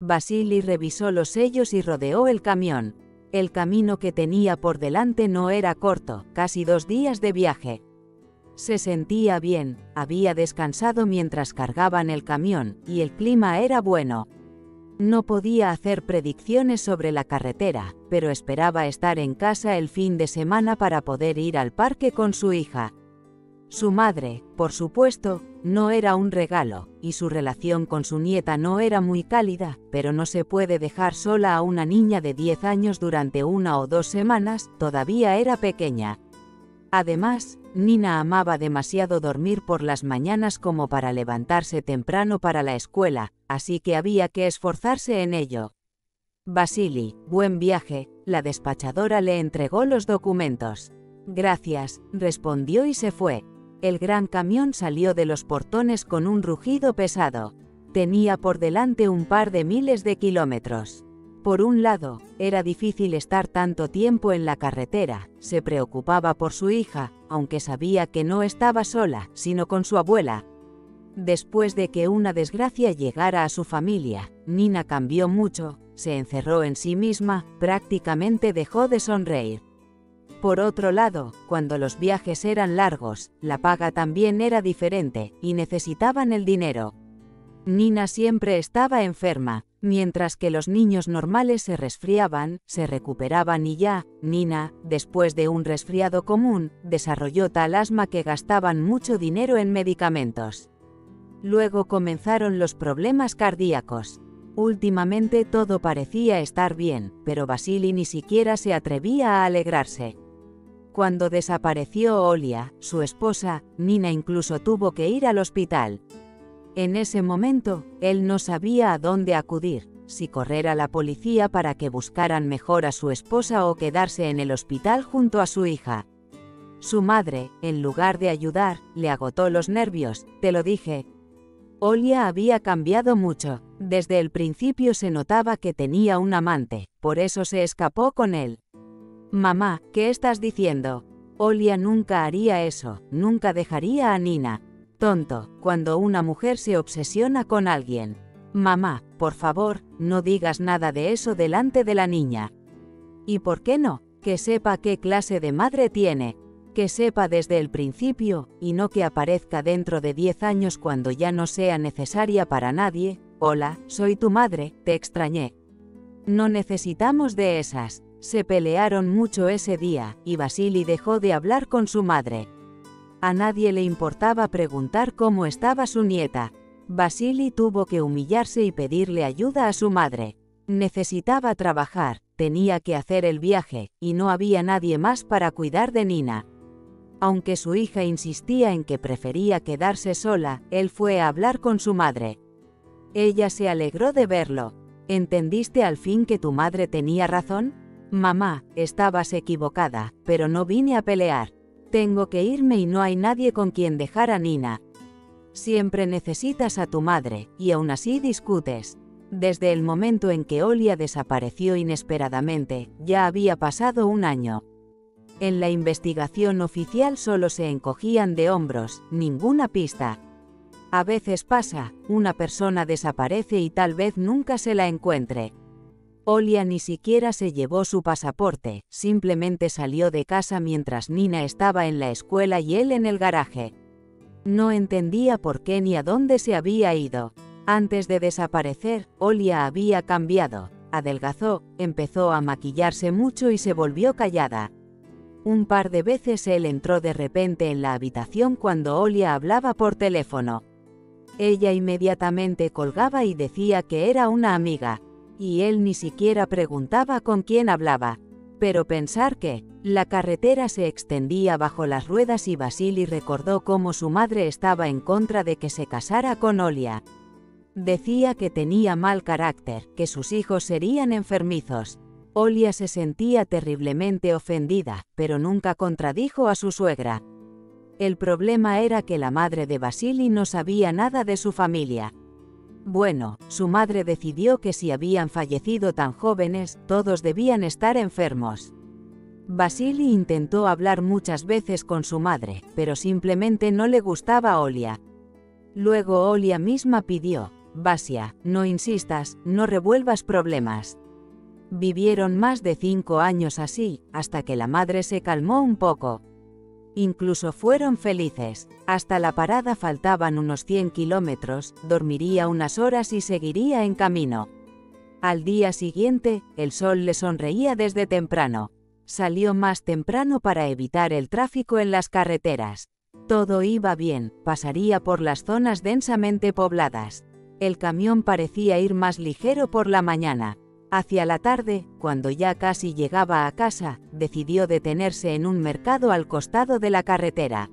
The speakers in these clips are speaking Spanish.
Vasili revisó los sellos y rodeó el camión. El camino que tenía por delante no era corto, casi 2 días de viaje. Se sentía bien, había descansado mientras cargaban el camión, y el clima era bueno. No podía hacer predicciones sobre la carretera, pero esperaba estar en casa el fin de semana para poder ir al parque con su hija. Su madre, por supuesto, no era un regalo, y su relación con su nieta no era muy cálida, pero no se puede dejar sola a una niña de 10 años durante 1 o 2 semanas, todavía era pequeña. Además, Nina amaba demasiado dormir por las mañanas como para levantarse temprano para la escuela, así que había que esforzarse en ello. Vasili, buen viaje, la despachadora le entregó los documentos. Gracias, respondió y se fue. El gran camión salió de los portones con un rugido pesado. Tenía por delante un par de miles de kilómetros. Por un lado, era difícil estar tanto tiempo en la carretera, se preocupaba por su hija, aunque sabía que no estaba sola, sino con su abuela. Después de que una desgracia llegara a su familia, Nina cambió mucho, se encerró en sí misma, prácticamente dejó de sonreír. Por otro lado, cuando los viajes eran largos, la paga también era diferente, y necesitaban el dinero. Nina siempre estaba enferma, mientras que los niños normales se resfriaban, se recuperaban y ya, Nina, después de un resfriado común, desarrolló tal asma que gastaban mucho dinero en medicamentos. Luego comenzaron los problemas cardíacos. Últimamente todo parecía estar bien, pero Vasili ni siquiera se atrevía a alegrarse. Cuando desapareció Olia, su esposa, Nina incluso tuvo que ir al hospital. En ese momento, él no sabía a dónde acudir, si correr a la policía para que buscaran mejor a su esposa o quedarse en el hospital junto a su hija. Su madre, en lugar de ayudar, le agotó los nervios, te lo dije. Olia había cambiado mucho, desde el principio se notaba que tenía un amante, por eso se escapó con él. Mamá, ¿qué estás diciendo? Olia nunca haría eso, nunca dejaría a Nina. Tonto, cuando una mujer se obsesiona con alguien. Mamá, por favor, no digas nada de eso delante de la niña. ¿Y por qué no? Que sepa qué clase de madre tiene. Que sepa desde el principio, y no que aparezca dentro de 10 años cuando ya no sea necesaria para nadie. Hola, soy tu madre, te extrañé. No necesitamos de esas. Se pelearon mucho ese día, y Vasili dejó de hablar con su madre. A nadie le importaba preguntar cómo estaba su nieta. Vasili tuvo que humillarse y pedirle ayuda a su madre. Necesitaba trabajar, tenía que hacer el viaje, y no había nadie más para cuidar de Nina. Aunque su hija insistía en que prefería quedarse sola, él fue a hablar con su madre. Ella se alegró de verlo. ¿Entendiste al fin que tu madre tenía razón? Mamá, estabas equivocada, pero no vine a pelear. Tengo que irme y no hay nadie con quien dejar a Nina. Siempre necesitas a tu madre, y aún así discutes. Desde el momento en que Olia desapareció inesperadamente, ya había pasado 1 año. En la investigación oficial solo se encogían de hombros, ninguna pista. A veces pasa, una persona desaparece y tal vez nunca se la encuentre. Olia ni siquiera se llevó su pasaporte, simplemente salió de casa mientras Nina estaba en la escuela y él en el garaje. No entendía por qué ni a dónde se había ido. Antes de desaparecer, Olia había cambiado, adelgazó, empezó a maquillarse mucho y se volvió callada. Un par de veces él entró de repente en la habitación cuando Olia hablaba por teléfono. Ella inmediatamente colgaba y decía que era una amiga. Y él ni siquiera preguntaba con quién hablaba. Pero pensar que la carretera se extendía bajo las ruedas y Vasili recordó cómo su madre estaba en contra de que se casara con Olia. Decía que tenía mal carácter, que sus hijos serían enfermizos. Olia se sentía terriblemente ofendida, pero nunca contradijo a su suegra. El problema era que la madre de Vasili no sabía nada de su familia. Bueno, su madre decidió que si habían fallecido tan jóvenes, todos debían estar enfermos. Vasili intentó hablar muchas veces con su madre, pero simplemente no le gustaba Olia. Luego Olia misma pidió, Basia, no insistas, no revuelvas problemas. Vivieron más de 5 años así, hasta que la madre se calmó un poco. Incluso fueron felices. Hasta la parada faltaban unos 100 kilómetros, dormiría unas horas y seguiría en camino. Al día siguiente, el sol le sonreía desde temprano. Salió más temprano para evitar el tráfico en las carreteras. Todo iba bien, pasaría por las zonas densamente pobladas. El camión parecía ir más ligero por la mañana. Hacia la tarde, cuando ya casi llegaba a casa, decidió detenerse en un mercado al costado de la carretera.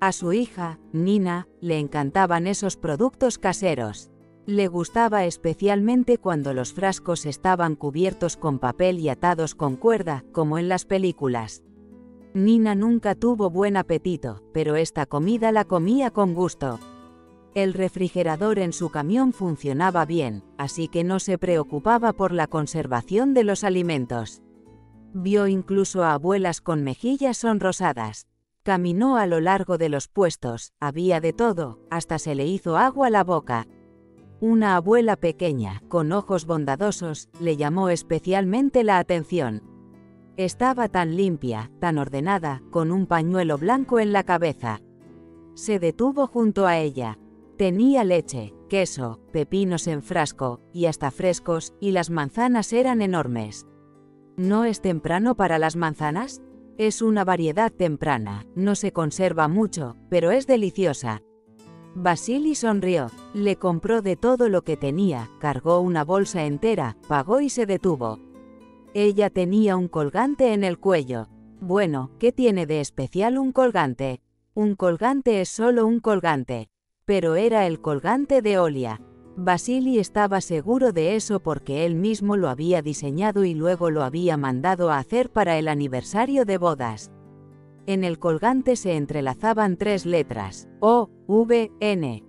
A su hija, Nina, le encantaban esos productos caseros. Le gustaba especialmente cuando los frascos estaban cubiertos con papel y atados con cuerda, como en las películas. Nina nunca tuvo buen apetito, pero esta comida la comía con gusto. El refrigerador en su camión funcionaba bien, así que no se preocupaba por la conservación de los alimentos. Vio incluso a abuelas con mejillas sonrosadas. Caminó a lo largo de los puestos, había de todo, hasta se le hizo agua la boca. Una abuela pequeña, con ojos bondadosos, le llamó especialmente la atención. Estaba tan limpia, tan ordenada, con un pañuelo blanco en la cabeza. Se detuvo junto a ella. Tenía leche, queso, pepinos en frasco, y hasta frescos, y las manzanas eran enormes. ¿No es temprano para las manzanas? Es una variedad temprana, no se conserva mucho, pero es deliciosa. Vasili sonrió, le compró de todo lo que tenía, cargó una bolsa entera, pagó y se detuvo. Ella tenía un colgante en el cuello. Bueno, ¿qué tiene de especial un colgante? Un colgante es solo un colgante. Pero era el colgante de Olia. Vasili estaba seguro de eso porque él mismo lo había diseñado y luego lo había mandado a hacer para el aniversario de bodas. En el colgante se entrelazaban 3 letras, O, V, N.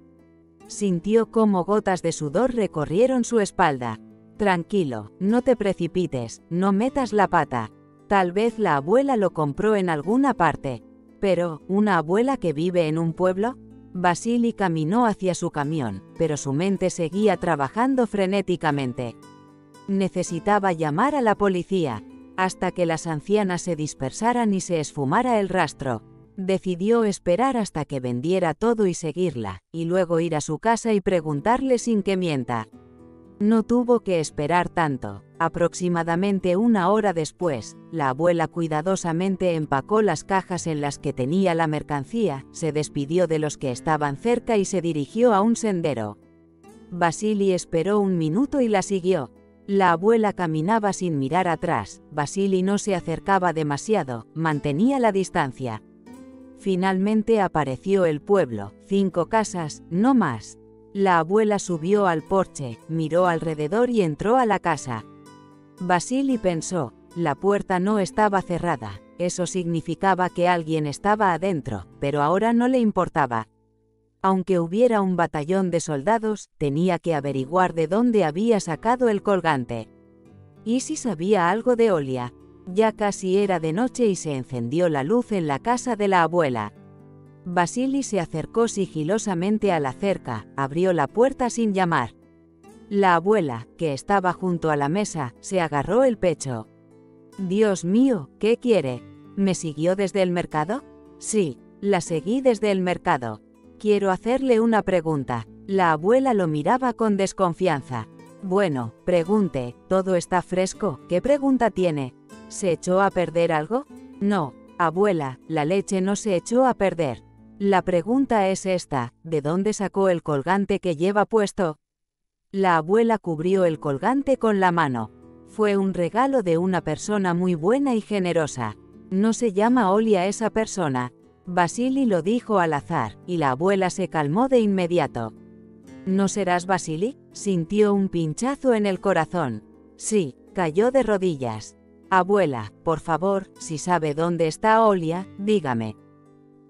Sintió cómo gotas de sudor recorrieron su espalda. Tranquilo, no te precipites, no metas la pata. Tal vez la abuela lo compró en alguna parte. Pero, ¿una abuela que vive en un pueblo? Vasili caminó hacia su camión, pero su mente seguía trabajando frenéticamente. Necesitaba llamar a la policía, hasta que las ancianas se dispersaran y se esfumara el rastro. Decidió esperar hasta que vendiera todo y seguirla, y luego ir a su casa y preguntarle sin que mienta. No tuvo que esperar tanto. Aproximadamente 1 hora después, la abuela cuidadosamente empacó las cajas en las que tenía la mercancía, se despidió de los que estaban cerca y se dirigió a un sendero. Vasili esperó 1 minuto y la siguió. La abuela caminaba sin mirar atrás. Vasili no se acercaba demasiado, mantenía la distancia. Finalmente apareció el pueblo, 5 casas, no más. La abuela subió al porche, miró alrededor y entró a la casa. Vasili pensó, la puerta no estaba cerrada, eso significaba que alguien estaba adentro, pero ahora no le importaba. Aunque hubiera un batallón de soldados, tenía que averiguar de dónde había sacado el colgante. ¿Y si sabía algo de Olia? Ya casi era de noche y se encendió la luz en la casa de la abuela. Vasili se acercó sigilosamente a la cerca, abrió la puerta sin llamar. La abuela, que estaba junto a la mesa, se agarró el pecho. «Dios mío, ¿qué quiere? ¿Me siguió desde el mercado?» «Sí, la seguí desde el mercado. Quiero hacerle una pregunta». La abuela lo miraba con desconfianza. «Bueno, pregunte, ¿todo está fresco? ¿Qué pregunta tiene? ¿Se echó a perder algo?» «No, abuela, la leche no se echó a perder. La pregunta es esta, ¿de dónde sacó el colgante que lleva puesto?» La abuela cubrió el colgante con la mano. Fue un regalo de una persona muy buena y generosa. No se llama Olia esa persona. Vasili lo dijo al azar, y la abuela se calmó de inmediato. ¿No serás Vasili? Sintió un pinchazo en el corazón. Sí, cayó de rodillas. Abuela, por favor, si sabe dónde está Olia, dígame.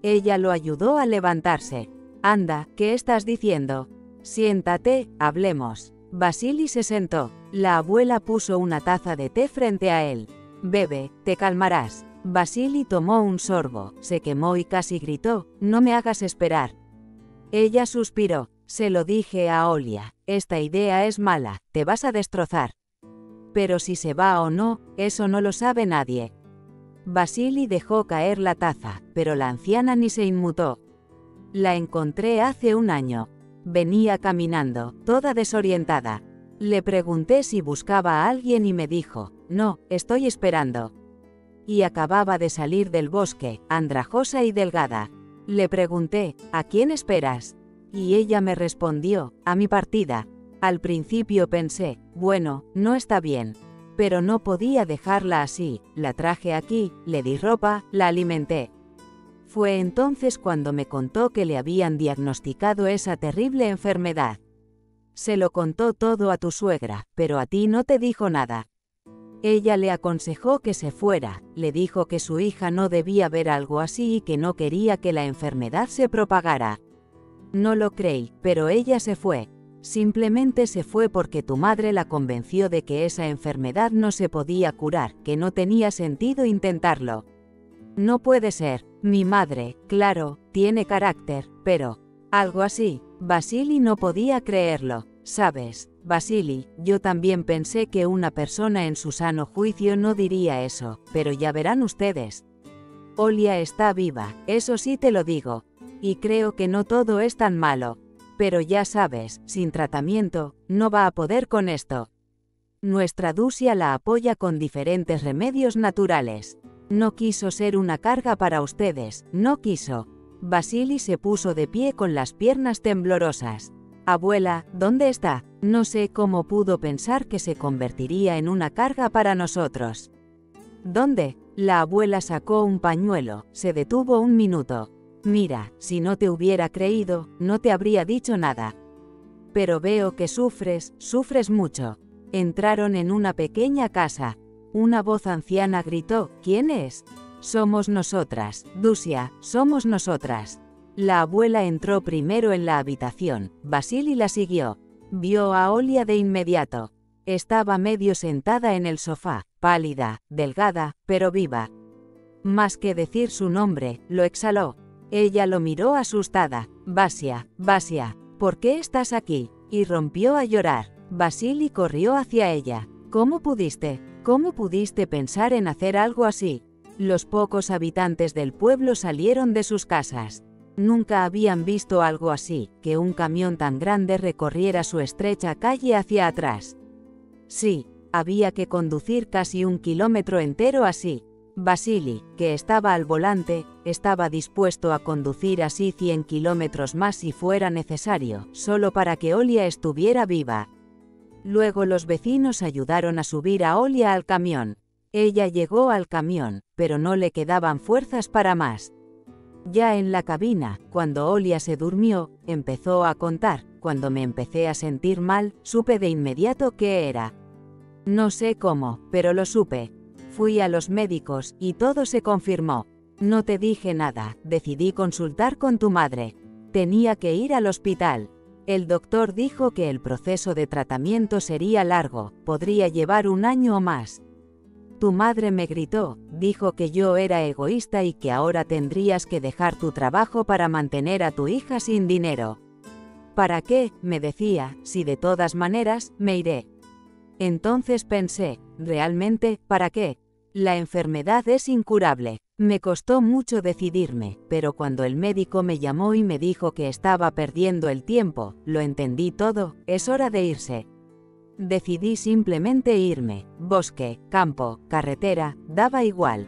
Ella lo ayudó a levantarse. Anda, ¿qué estás diciendo? Siéntate, hablemos. Vasili se sentó. La abuela puso una taza de té frente a él. Bebe, te calmarás. Vasili tomó un sorbo, se quemó y casi gritó, no me hagas esperar. Ella suspiró. Se lo dije a Olia, esta idea es mala, te vas a destrozar. Pero si se va o no, eso no lo sabe nadie. Vasili dejó caer la taza, pero la anciana ni se inmutó. La encontré hace un año. Venía caminando, toda desorientada. Le pregunté si buscaba a alguien y me dijo, no, estoy esperando. Y acababa de salir del bosque, andrajosa y delgada. Le pregunté, ¿a quién esperas? Y ella me respondió, a mi partida. Al principio pensé, bueno, no está bien. Pero no podía dejarla así, la traje aquí, le di ropa, la alimenté. Fue entonces cuando me contó que le habían diagnosticado esa terrible enfermedad. Se lo contó todo a tu suegra, pero a ti no te dijo nada. Ella le aconsejó que se fuera, le dijo que su hija no debía ver algo así y que no quería que la enfermedad se propagara. No lo creí, pero ella se fue. Simplemente se fue porque tu madre la convenció de que esa enfermedad no se podía curar, que no tenía sentido intentarlo. No puede ser, mi madre, claro, tiene carácter, pero... algo así. Vasili no podía creerlo. Sabes, Vasili, yo también pensé que una persona en su sano juicio no diría eso, pero ya verán ustedes. Olia está viva, eso sí te lo digo. Y creo que no todo es tan malo. Pero ya sabes, sin tratamiento, no va a poder con esto. Nuestra Dusia la apoya con diferentes remedios naturales. No quiso ser una carga para ustedes, no quiso. Vasili se puso de pie con las piernas temblorosas. Abuela, ¿dónde está? No sé cómo pudo pensar que se convertiría en una carga para nosotros. ¿Dónde? La abuela sacó un pañuelo, se detuvo un minuto. Mira, si no te hubiera creído, no te habría dicho nada. Pero veo que sufres mucho. Entraron en una pequeña casa. Una voz anciana gritó, ¿quién es? Somos nosotras, Dusia, somos nosotras. La abuela entró primero en la habitación, Vasili la siguió. Vio a Olia de inmediato. Estaba medio sentada en el sofá, pálida, delgada, pero viva. Más que decir su nombre, lo exhaló. Ella lo miró asustada. Vasia, Vasia, ¿por qué estás aquí? Y rompió a llorar. Vasili corrió hacia ella. ¿Cómo pudiste? ¿Cómo pudiste pensar en hacer algo así? Los pocos habitantes del pueblo salieron de sus casas. Nunca habían visto algo así, que un camión tan grande recorriera su estrecha calle hacia atrás. Sí, había que conducir casi 1 kilómetro entero así. Vasili, que estaba al volante, estaba dispuesto a conducir así 100 kilómetros más si fuera necesario, solo para que Olia estuviera viva. Luego los vecinos ayudaron a subir a Olia al camión. Ella llegó al camión, pero no le quedaban fuerzas para más. Ya en la cabina, cuando Olia se durmió, empezó a contar. Cuando me empecé a sentir mal, supe de inmediato qué era. No sé cómo, pero lo supe. Fui a los médicos, y todo se confirmó. No te dije nada, decidí consultar con tu madre. Tenía que ir al hospital. El doctor dijo que el proceso de tratamiento sería largo, podría llevar 1 año o más. Tu madre me gritó, dijo que yo era egoísta y que ahora tendrías que dejar tu trabajo para mantener a tu hija sin dinero. ¿Para qué?, me decía, si de todas maneras, me iré. Entonces pensé, ¿realmente, para qué? La enfermedad es incurable. Me costó mucho decidirme, pero cuando el médico me llamó y me dijo que estaba perdiendo el tiempo, lo entendí todo, es hora de irse. Decidí simplemente irme, bosque, campo, carretera, daba igual.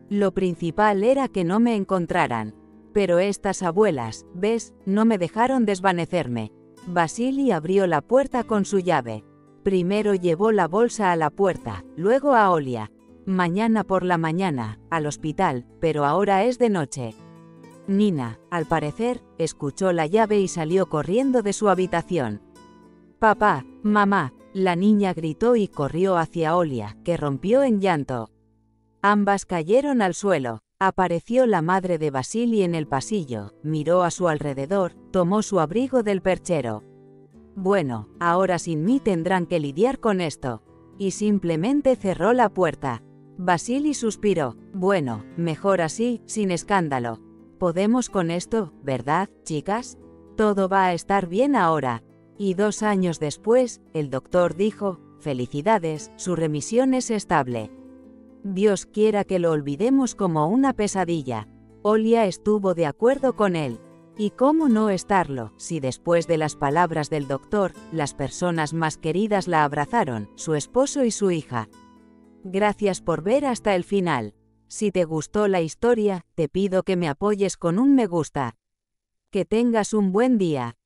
Lo principal era que no me encontraran. Pero estas abuelas, ¿ves?, no me dejaron desvanecerme. Vasili abrió la puerta con su llave. Primero llevó la bolsa a la puerta, luego a Olia. Mañana por la mañana, al hospital, pero ahora es de noche. Nina, al parecer, escuchó la llave y salió corriendo de su habitación. Papá, mamá, la niña gritó y corrió hacia Olia, que rompió en llanto. Ambas cayeron al suelo. Apareció la madre de Vasili en el pasillo, miró a su alrededor, tomó su abrigo del perchero. Bueno, ahora sin mí tendrán que lidiar con esto. Y simplemente cerró la puerta. Vasili suspiró. Bueno, mejor así, sin escándalo. Podemos con esto, ¿verdad, chicas? Todo va a estar bien ahora. Y 2 años después, el doctor dijo, felicidades, su remisión es estable. Dios quiera que lo olvidemos como una pesadilla. Olia estuvo de acuerdo con él. ¿Y cómo no estarlo, si después de las palabras del doctor, las personas más queridas la abrazaron, su esposo y su hija? Gracias por ver hasta el final. Si te gustó la historia, te pido que me apoyes con un me gusta. Que tengas un buen día.